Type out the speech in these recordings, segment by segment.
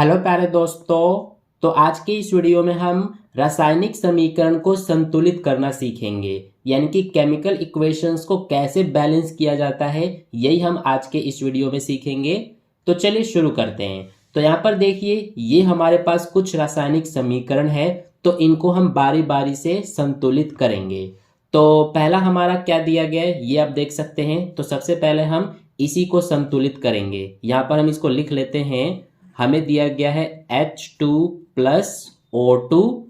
Hello प्यारे दोस्तों। तो आज के इस वीडियो में हम रासायनिक समीकरण को संतुलित करना सीखेंगे, यानी कि केमिकल इक्वेशंस को कैसे बैलेंस किया जाता है, यही हम आज के इस वीडियो में सीखेंगे। तो चलिए शुरू करते हैं। तो यहाँ पर देखिए, ये हमारे पास कुछ रासायनिक समीकरण है, तो इनको हम बारी बारी से संतुलित करेंगे। तो पहला हमारा क्या दिया गया है ये आप देख सकते हैं। तो सबसे पहले हम इसी को संतुलित करेंगे। यहाँ पर हम इसको लिख लेते हैं। हमें दिया गया है H2 प्लस O2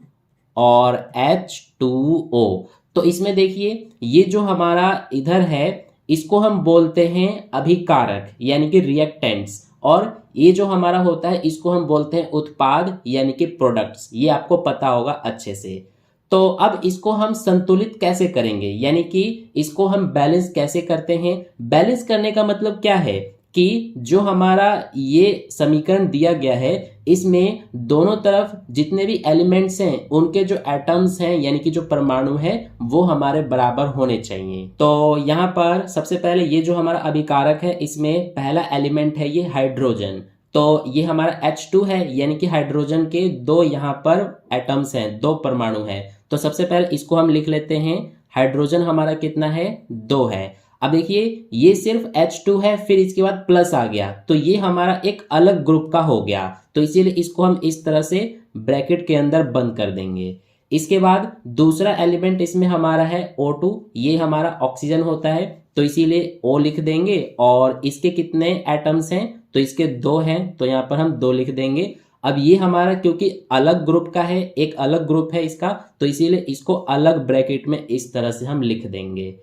और H2O। तो इसमें देखिए, ये जो हमारा इधर है इसको हम बोलते हैं अभिकारक यानी कि रिएक्टेंट्स, और ये जो हमारा होता है इसको हम बोलते हैं उत्पाद यानी कि प्रोडक्ट्स। ये आपको पता होगा अच्छे से। तो अब इसको हम संतुलित कैसे करेंगे, यानी कि इसको हम बैलेंस कैसे करते हैं। बैलेंस करने का मतलब क्या है कि जो हमारा ये समीकरण दिया गया है इसमें दोनों तरफ जितने भी एलिमेंट्स हैं उनके जो एटम्स हैं यानी कि जो परमाणु हैं वो हमारे बराबर होने चाहिए। तो यहाँ पर सबसे पहले ये जो हमारा अभिकारक है इसमें पहला एलिमेंट है ये हाइड्रोजन। तो ये हमारा H2 है, यानी कि हाइड्रोजन के दो यहाँ पर एटम्स हैं, दो परमाणु हैं। तो सबसे पहले इसको हम लिख लेते हैं। हाइड्रोजन हमारा कितना है, 2 है। अब देखिए, ये सिर्फ H2 है, फिर इसके बाद प्लस आ गया, तो ये हमारा एक अलग ग्रुप का हो गया। तो इसीलिए इसको हम इस तरह से ब्रैकेट के अंदर बंद कर देंगे। इसके बाद दूसरा एलिमेंट इसमें हमारा है O2, ये हमारा ऑक्सीजन होता है, तो इसीलिए O लिख देंगे। और इसके कितने एटम्स हैं, तो इसके 2 हैं, तो यहाँ पर हम 2 लिख देंगे। अब ये हमारा क्योंकि अलग ग्रुप का है, एक अलग ग्रुप है इसका, तो इसीलिए इसको अलग ब्रैकेट में इस तरह से हम लिख देंगे।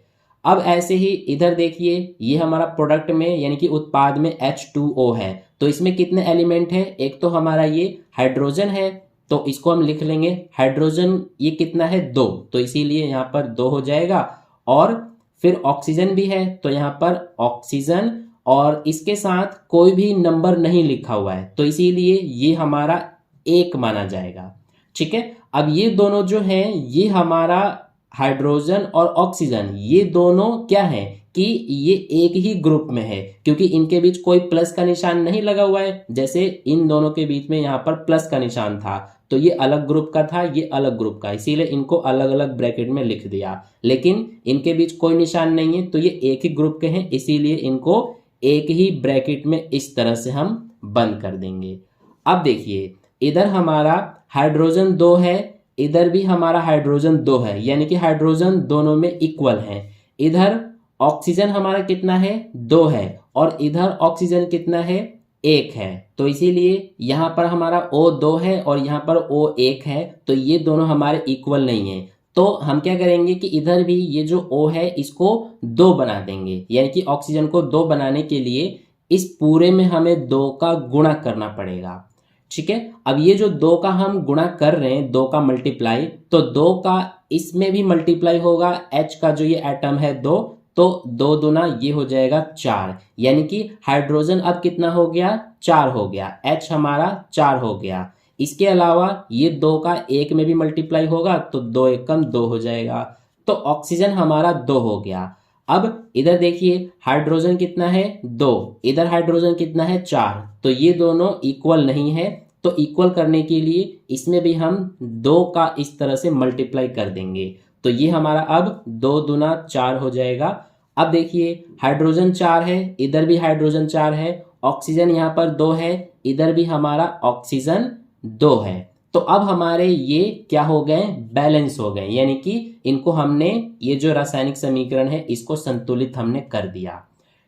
अब ऐसे ही इधर देखिए, ये हमारा प्रोडक्ट में यानी कि उत्पाद में H2O है, तो इसमें कितने एलिमेंट है, एक तो हमारा ये हाइड्रोजन है, तो इसको हम लिख लेंगे। हाइड्रोजन ये कितना है, 2, तो इसीलिए यहाँ पर 2 हो जाएगा। और फिर ऑक्सीजन भी है, तो यहाँ पर ऑक्सीजन, और इसके साथ कोई भी नंबर नहीं लिखा हुआ है, तो इसीलिए ये हमारा 1 माना जाएगा। ठीक है। अब ये दोनों जो है, ये हमारा हाइड्रोजन और ऑक्सीजन, ये दोनों क्या है कि ये एक ही ग्रुप में है, क्योंकि इनके बीच कोई प्लस का निशान नहीं लगा हुआ है। जैसे इन दोनों के बीच में यहाँ पर प्लस का निशान था, तो ये अलग ग्रुप का था, ये अलग ग्रुप का, इसीलिए इनको अलग अलग ब्रैकेट में लिख दिया। लेकिन इनके बीच कोई निशान नहीं है, तो ये एक ही ग्रुप के हैं, इसीलिए इनको एक ही ब्रैकेट में इस तरह से हम बंद कर देंगे। अब देखिए, इधर हमारा हाइड्रोजन 2 है, इधर भी हमारा हाइड्रोजन 2 है, यानी कि हाइड्रोजन दोनों में इक्वल है। इधर ऑक्सीजन हमारा कितना है, 2 है, और इधर ऑक्सीजन कितना है, 1 है। तो इसीलिए यहाँ पर हमारा O2 है और यहाँ पर O1 है, तो ये दोनों हमारे इक्वल नहीं है। तो हम क्या करेंगे कि इधर भी ये जो O है इसको 2 बना देंगे, यानी कि ऑक्सीजन को 2 बनाने के लिए इस पूरे में हमें 2 का गुणा करना पड़ेगा। ठीक है। अब ये जो 2 का हम गुणा कर रहे हैं, 2 का मल्टीप्लाई, तो 2 का इसमें भी मल्टीप्लाई होगा। H का जो ये एटम है 2, तो 2 दूना ये हो जाएगा 4, यानी कि हाइड्रोजन अब कितना हो गया, 4 हो गया। H हमारा 4 हो गया। इसके अलावा ये 2 का 1 में भी मल्टीप्लाई होगा, तो 2 एकम 2 हो जाएगा। तो ऑक्सीजन हमारा 2 हो गया। अब इधर देखिए, हाइड्रोजन कितना है, 2, इधर हाइड्रोजन कितना है, 4, तो ये दोनों इक्वल नहीं है। तो इक्वल करने के लिए इसमें भी हम 2 का इस तरह से मल्टीप्लाई कर देंगे, तो ये हमारा अब 2 दूना 4 हो जाएगा। अब देखिए, हाइड्रोजन 4 है, इधर भी हाइड्रोजन 4 है, ऑक्सीजन यहाँ पर 2 है, इधर भी हमारा ऑक्सीजन 2 है। तो अब हमारे ये क्या हो गए, बैलेंस हो गए, यानी कि इनको हमने, ये जो रासायनिक समीकरण है इसको संतुलित हमने कर दिया।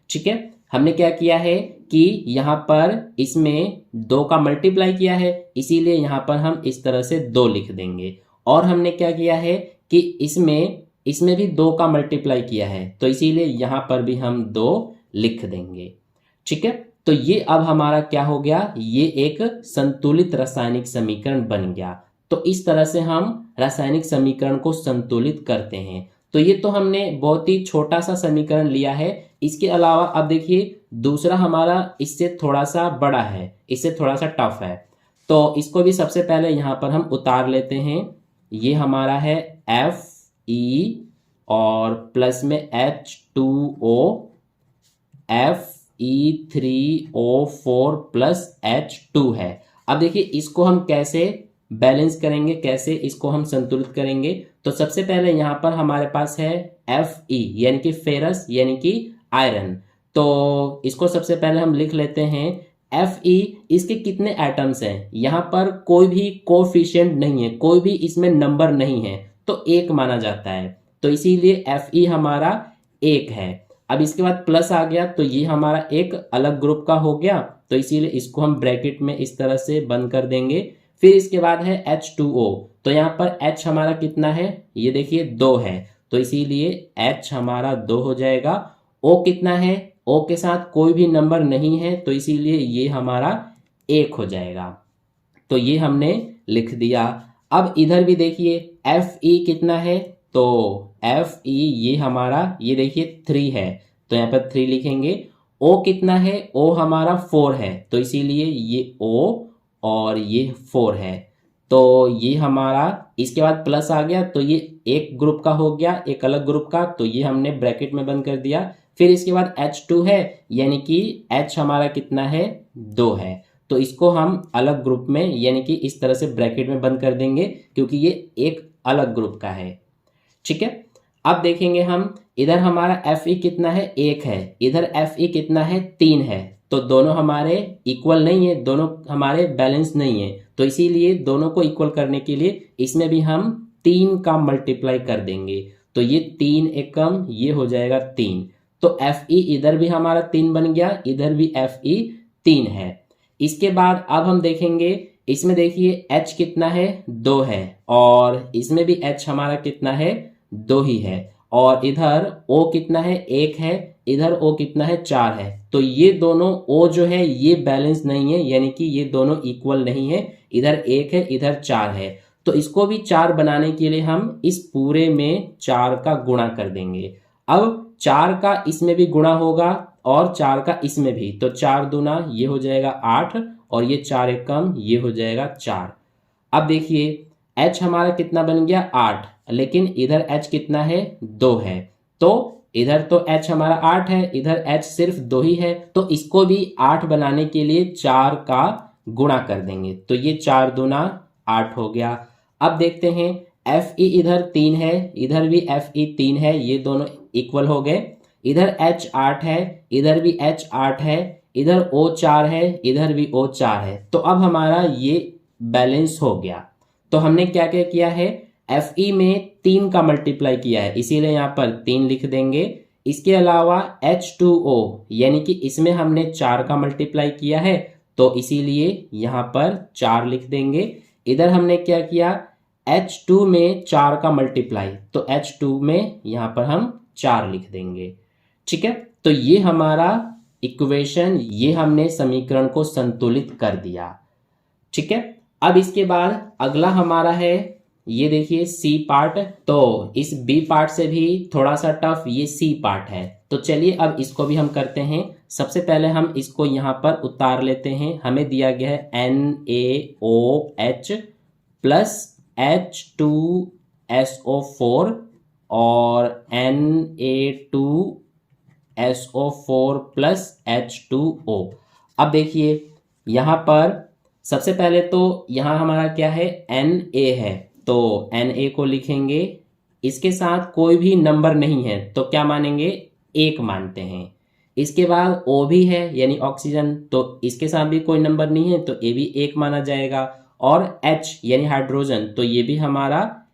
ठीक है। हमने क्या किया है कि यहाँ पर इसमें 2 का मल्टीप्लाई किया है, इसीलिए यहाँ पर हम इस तरह से 2 लिख देंगे। और हमने क्या किया है कि इसमें भी 2 का मल्टीप्लाई किया है, तो इसीलिए यहाँ पर भी हम 2 लिख देंगे। ठीक है। तो ये अब हमारा क्या हो गया, ये एक संतुलित रासायनिक समीकरण बन गया। तो इस तरह से हम रासायनिक समीकरण को संतुलित करते हैं। तो ये तो हमने बहुत ही छोटा सा समीकरण लिया है। इसके अलावा अब देखिए, दूसरा हमारा इससे थोड़ा सा बड़ा है, इससे थोड़ा सा टफ है, तो इसको भी सबसे पहले यहाँ पर हम उतार लेते हैं। ये हमारा है Fe और प्लस में H2O, Fe3O4 प्लस H2 है। अब देखिए इसको हम कैसे बैलेंस करेंगे, कैसे इसको हम संतुलित करेंगे। तो सबसे पहले यहाँ पर हमारे पास है Fe यानी कि फेरस यानी कि आयरन। तो इसको सबसे पहले हम लिख लेते हैं। Fe इसके कितने एटम्स हैं, यहाँ पर कोई भी कोफिशिएंट नहीं है, कोई भी इसमें नंबर नहीं है, तो एक माना जाता है, तो इसीलिए Fe हमारा एक है। अब इसके बाद प्लस आ गया तो ये हमारा एक अलग ग्रुप का हो गया, तो इसीलिए इसको हम ब्रैकेट में इस तरह से बंद कर देंगे। फिर इसके बाद है H2O, तो यहाँ पर H हमारा कितना है, ये देखिए 2 है, तो इसीलिए H हमारा 2 हो जाएगा। O कितना है, O के साथ कोई भी नंबर नहीं है, तो इसीलिए ये हमारा 1 हो जाएगा। तो ये हमने लिख दिया। अब इधर भी देखिए Fe कितना है, तो Fe ये हमारा ये देखिए 3 है, तो यहाँ पर 3 लिखेंगे। O कितना है, O हमारा 4 है, तो इसीलिए ये O और ये 4 है, तो ये हमारा इसके बाद प्लस आ गया, तो ये एक ग्रुप का हो गया, एक अलग ग्रुप का, तो ये हमने ब्रैकेट में बंद कर दिया। फिर इसके बाद H2 है, यानी कि H हमारा कितना है, 2 है, तो इसको हम अलग ग्रुप में यानी कि इस तरह से ब्रैकेट में बंद कर देंगे, क्योंकि ये एक अलग ग्रुप का है। ठीक है, अब देखेंगे हम इधर हमारा Fe कितना है, 1 है, इधर Fe कितना है, 3 है, तो दोनों हमारे इक्वल नहीं है, दोनों हमारे बैलेंस नहीं है, तो इसीलिए दोनों को इक्वल करने के लिए इसमें भी हम 3 का मल्टीप्लाई कर देंगे, तो ये 3 एकम ये हो जाएगा 3, तो Fe इधर भी हमारा 3 बन गया, इधर भी Fe 3 है। इसके बाद अब हम देखेंगे, इसमें देखिए H कितना है, 2 है, और इसमें भी H हमारा कितना है, 2 ही है, और इधर O कितना है, 1 है, इधर O कितना है, 4 है, तो ये दोनों O जो है ये बैलेंस नहीं है, यानी कि ये दोनों इक्वल नहीं है, इधर 1 है, इधर 4 है, तो इसको भी 4 बनाने के लिए हम इस पूरे में 4 का गुणा कर देंगे। अब 4 का इसमें भी गुणा होगा और 4 का इसमें भी, तो 4 दूना ये हो जाएगा 8, और ये 4 एकम ये हो जाएगा 4। अब देखिए H हमारा कितना बन गया, 8, लेकिन इधर H कितना है, 2 है, तो इधर तो H हमारा 8 है, इधर H सिर्फ 2 ही है, तो इसको भी 8 बनाने के लिए 4 का गुणा कर देंगे, तो ये 4 दूना 8 हो गया। अब देखते हैं Fe इधर 3 है, इधर भी Fe 3 है, ये दोनों इक्वल हो गए, इधर H 8 है, इधर भी H 8 है, इधर O 4 है, इधर भी O 4 है, तो अब हमारा ये बैलेंस हो गया। तो हमने क्या क्या किया है, Fe में 3 का मल्टीप्लाई किया है, इसीलिए यहाँ पर 3 लिख देंगे। इसके अलावा H2O यानी कि इसमें हमने 4 का मल्टीप्लाई किया है, तो इसीलिए यहाँ पर 4 लिख देंगे। इधर हमने क्या किया, H2 में 4 का मल्टीप्लाई, तो H2 में यहाँ पर हम 4 लिख देंगे। ठीक है, तो ये हमारा इक्वेशन, ये हमने समीकरण को संतुलित कर दिया। ठीक है, अब इसके बाद अगला हमारा है, ये देखिए सी पार्ट, तो इस बी पार्ट से भी थोड़ा सा टफ ये सी पार्ट है, तो चलिए अब इसको भी हम करते हैं। सबसे पहले हम इसको यहाँ पर उतार लेते हैं। हमें दिया गया है NaOH प्लस H2SO4 और Na2SO4 प्लस H2O। अब देखिए यहाँ पर सबसे पहले तो यहाँ हमारा क्या है, Na है, तो Na को लिखेंगे, इसके साथ कोई भी नंबर नहीं है, तो क्या मानेंगे, 1 मानते हैं। इसके बाद O भी है यानी ऑक्सीजन, तो इसके साथ भी कोई नंबर नहीं है, तो ये भी 1 माना जाएगा, और H यानी हाइड्रोजन, तो ये भी हमारा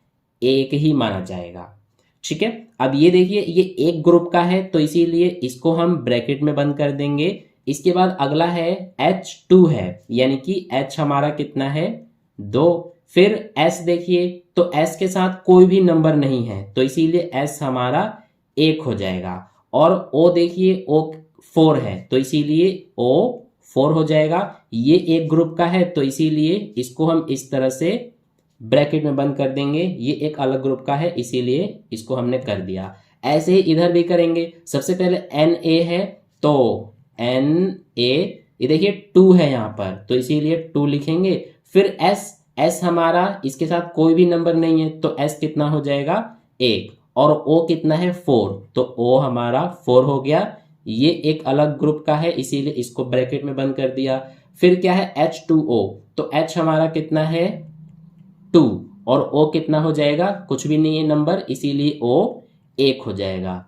1 ही माना जाएगा। ठीक है, अब ये देखिए ये एक ग्रुप का है, तो इसीलिए इसको हम ब्रैकेट में बंद कर देंगे। इसके बाद अगला है H2 है, यानी कि H हमारा कितना है, 2। फिर S देखिए, तो S के साथ कोई भी नंबर नहीं है, तो इसीलिए S हमारा 1 हो जाएगा, और O देखिए O 4 है, तो इसीलिए O 4 हो जाएगा। ये एक ग्रुप का है, तो इसीलिए इसको हम इस तरह से ब्रैकेट में बंद कर देंगे, ये एक अलग ग्रुप का है, इसीलिए इसको हमने कर दिया। ऐसे ही इधर भी करेंगे। सबसे पहले Na है, तो Na ये देखिए 2 है यहाँ पर, तो इसीलिए 2 लिखेंगे। फिर S हमारा इसके साथ कोई भी नंबर नहीं है, तो S कितना हो जाएगा, 1, और O कितना है, 4, तो O हमारा 4 हो गया। ये एक अलग ग्रुप का है, इसीलिए इसको ब्रैकेट में बंद कर दिया। फिर क्या है H2O, तो H हमारा कितना है 2 और O कितना हो जाएगा, कुछ भी नहीं है नंबर, इसीलिए O 1 हो जाएगा।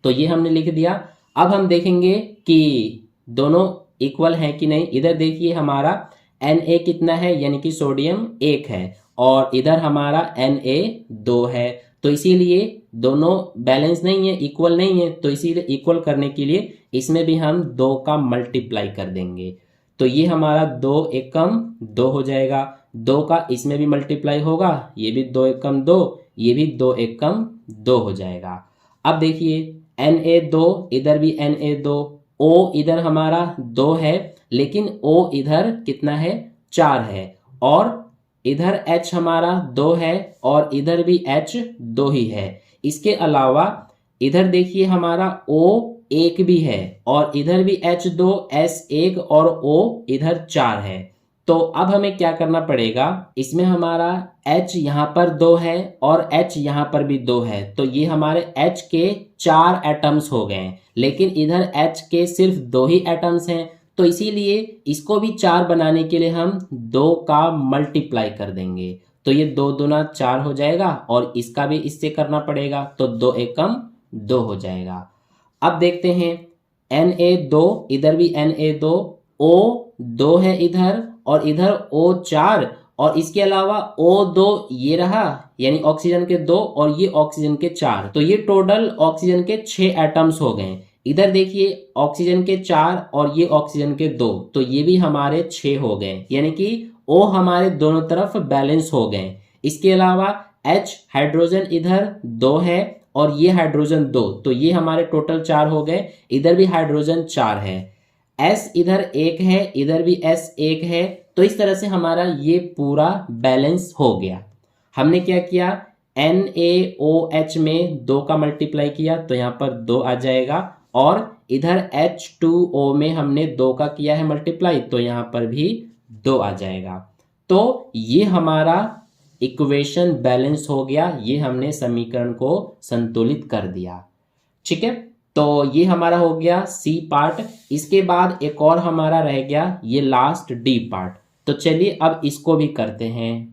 तो ये हमने लिख दिया। अब हम देखेंगे कि दोनों इक्वल हैं कि नहीं। इधर देखिए हमारा Na कितना है, यानी कि सोडियम 1 है, और इधर हमारा Na 2 है, तो इसीलिए दोनों बैलेंस नहीं है, इक्वल नहीं है, तो इसीलिए इक्वल करने के लिए इसमें भी हम 2 का मल्टीप्लाई कर देंगे। तो ये हमारा 2 एकम 2 हो जाएगा, 2 का इसमें भी मल्टीप्लाई होगा, ये भी 2 एकम 2, ये भी 2 एकम 2 हो जाएगा। अब देखिए Na2, इधर भी Na2, O इधर हमारा 2 है, लेकिन O इधर कितना है 4 है, और इधर H हमारा 2 है, और इधर भी H 2 ही है। इसके अलावा इधर देखिए हमारा O 1 भी है, और इधर भी H2 S1 और O इधर 4 है। तो अब हमें क्या करना पड़ेगा, इसमें हमारा H यहाँ पर 2 है और H यहाँ पर भी 2 है, तो ये हमारे H के 4 एटम्स हो गए, लेकिन इधर H के सिर्फ 2 ही एटम्स हैं, तो इसीलिए इसको भी 4 बनाने के लिए हम 2 का मल्टीप्लाई कर देंगे। तो ये 2 दूना 4 हो जाएगा, और इसका भी इससे करना पड़ेगा, तो 2 एकम 2 हो जाएगा। अब देखते हैं Na2, इधर भी Na2, O2 है इधर, और इधर O4, और इसके अलावा O2 ये रहा, यानी ऑक्सीजन के 2 और ये ऑक्सीजन के 4, तो ये टोटल ऑक्सीजन के 6 एटम्स हो गए। इधर देखिए ऑक्सीजन के 4 और ये ऑक्सीजन के 2, तो ये भी हमारे 6 हो गए, यानी कि O हमारे दोनों तरफ बैलेंस हो गए। इसके अलावा H हाइड्रोजन इधर 2 है और ये हाइड्रोजन 2, तो ये हमारे टोटल 4 हो गए। इधर भी हाइड्रोजन 4 है, S इधर 1 है, इधर भी S 1 है, तो इस तरह से हमारा ये पूरा बैलेंस हो गया। हमने क्या किया, NaOH में 2 का मल्टीप्लाई किया, तो यहाँ पर 2 आ जाएगा, और इधर H2O में हमने 2 का किया है मल्टीप्लाई, तो यहाँ पर भी 2 आ जाएगा। तो ये हमारा इक्वेशन बैलेंस हो गया, ये हमने समीकरण को संतुलित कर दिया। ठीक है, तो ये हमारा हो गया सी पार्ट। इसके बाद एक और हमारा रह गया ये लास्ट डी पार्ट, तो चलिए अब इसको भी करते हैं।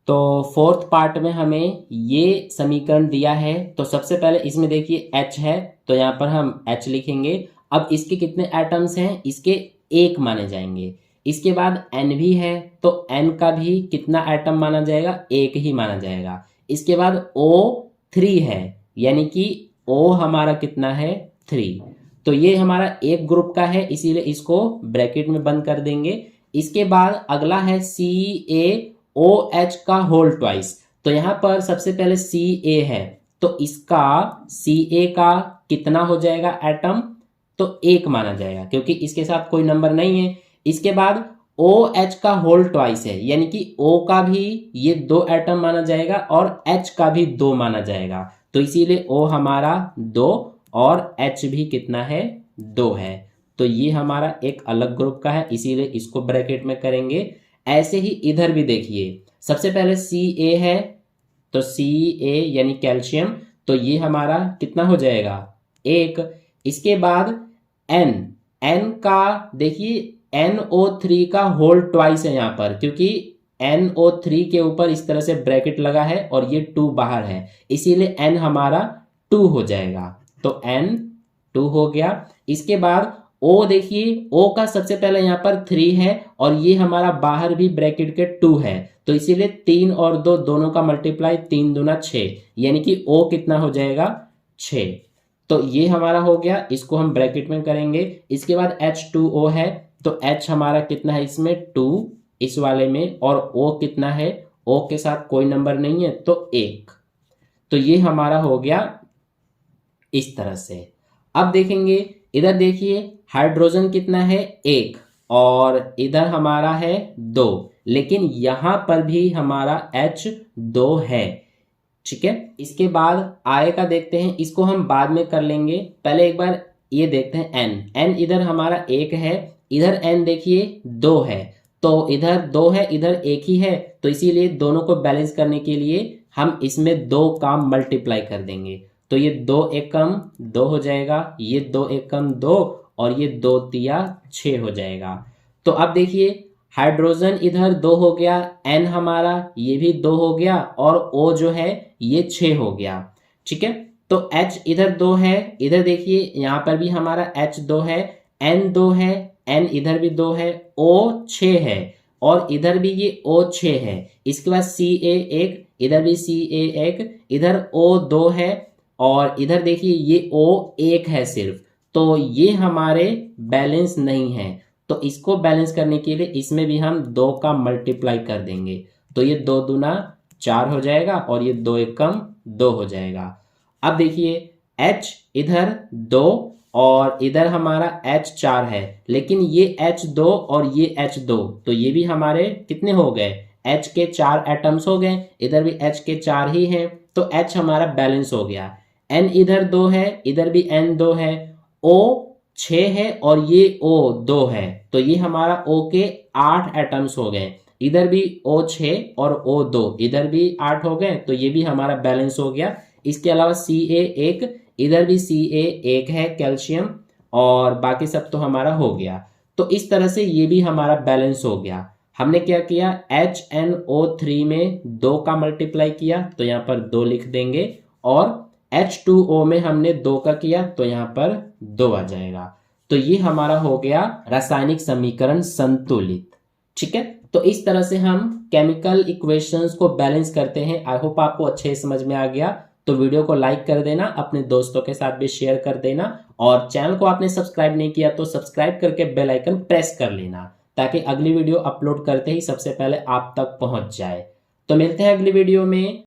तो फोर्थ पार्ट में हमें ये समीकरण दिया है, तो सबसे पहले इसमें देखिए H है, तो यहाँ पर हम H लिखेंगे। अब इसके कितने एटम्स हैं, इसके 1 माने जाएंगे। इसके बाद N भी है, तो N का भी कितना एटम माना जाएगा, 1 ही माना जाएगा। इसके बाद O3 है, यानी कि O हमारा कितना है 3, तो ये हमारा एक ग्रुप का है, इसीलिए इसको ब्रैकेट में बंद कर देंगे। इसके बाद अगला है CaOH का होल ट्वाइस, तो यहाँ पर सबसे पहले Ca है, तो इसका Ca का कितना हो जाएगा एटम, तो 1 माना जाएगा, क्योंकि इसके साथ कोई नंबर नहीं है। इसके बाद OH का होल ट्वाइस है, यानी कि O का भी ये 2 एटम माना जाएगा और H का भी 2 माना जाएगा, तो इसीलिए O हमारा 2 और H भी कितना है 2 है, तो ये हमारा एक अलग ग्रुप का है, इसीलिए इसको ब्रैकेट में करेंगे। ऐसे ही इधर भी देखिए, सबसे पहले Ca है, तो Ca यानी कैल्शियम, तो ये हमारा कितना हो जाएगा 1। इसके बाद N का देखिए NO3 का होल ट्वाइस है यहाँ पर, क्योंकि NO3 के ऊपर इस तरह से ब्रैकेट लगा है और ये 2 बाहर है, इसीलिए N हमारा 2 हो जाएगा, तो N 2 हो गया। इसके बाद O देखिए, O का सबसे पहले यहाँ पर 3 है, और ये हमारा बाहर भी ब्रैकेट के 2 है, तो इसीलिए 3 और 2 दोनों का मल्टीप्लाई 3 दूना 6, यानी कि O कितना हो जाएगा 6, तो ये हमारा हो गया, इसको हम ब्रैकेट में करेंगे। इसके बाद H2O है, तो H हमारा कितना है इसमें 2 इस वाले में, और O कितना है, O के साथ कोई नंबर नहीं है, तो 1, तो ये हमारा हो गया इस तरह से। अब देखेंगे इधर देखिए हाइड्रोजन कितना है 1, और इधर हमारा है 2, लेकिन यहां पर भी हमारा H2 है। ठीक है, इसके बाद आय का देखते हैं, इसको हम बाद में कर लेंगे, पहले एक बार ये देखते हैं N इधर हमारा 1 है, इधर N देखिए 2 है, तो इधर 2 है, इधर 1 ही है, तो इसीलिए दोनों को बैलेंस करने के लिए हम इसमें 2 का मल्टीप्लाई कर देंगे, तो ये 2 एकम 2 हो जाएगा, ये 2 एकम 2, और ये 2 तिया 6 हो जाएगा। तो अब देखिए हाइड्रोजन इधर 2 हो गया, N हमारा ये भी 2 हो गया और O जो है ये 6 हो गया। ठीक है, तो H इधर 2 है, इधर देखिए यहाँ पर भी हमारा H 2 है, N 2 है, N इधर भी 2 है, O 6 है और इधर भी ये O 6 है। इसके बाद Ca 1, इधर भी Ca 1, इधर O 2 है और इधर देखिए ये O 1 है सिर्फ। तो ये हमारे बैलेंस नहीं है, तो इसको बैलेंस करने के लिए इसमें भी हम 2 का मल्टीप्लाई कर देंगे, तो ये 2 दूना 4 हो जाएगा और ये 2 एकम 2 हो जाएगा। अब देखिए H इधर 2 और इधर हमारा H 4 है, लेकिन ये H 2 और ये H 2, तो ये भी हमारे कितने हो गए, H के 4 एटम्स हो गए, इधर भी H के 4 ही हैं, तो H हमारा बैलेंस हो गया। N इधर 2 है, इधर भी N 2 है, O 6 है और ये O 2 है, तो ये हमारा O के 8 एटम्स हो गए, इधर भी O 6 और O 2, इधर भी 8 हो गए, तो ये भी हमारा बैलेंस हो गया। इसके अलावा Ca 1, इधर भी Ca 1 है कैल्शियम और बाकी सब तो हमारा हो गया। तो इस तरह से ये भी हमारा बैलेंस हो गया। हमने क्या किया, HNO3 में 2 का मल्टीप्लाई किया तो यहाँ पर 2 लिख देंगे और H2O में हमने 2 का किया तो यहाँ पर 2 आ जाएगा। तो ये हमारा हो गया रासायनिक समीकरण संतुलित। ठीक है, तो इस तरह से हम केमिकल इक्वेशंस को बैलेंस करते हैं। आई होप आपको अच्छे समझ में आ गया। तो वीडियो को लाइक कर देना, अपने दोस्तों के साथ भी शेयर कर देना और चैनल को आपने सब्सक्राइब नहीं किया तो सब्सक्राइब करके बेल आइकन प्रेस कर लेना ताकि अगली वीडियो अपलोड करते ही सबसे पहले आप तक पहुंच जाए। तो मिलते हैं अगली वीडियो में।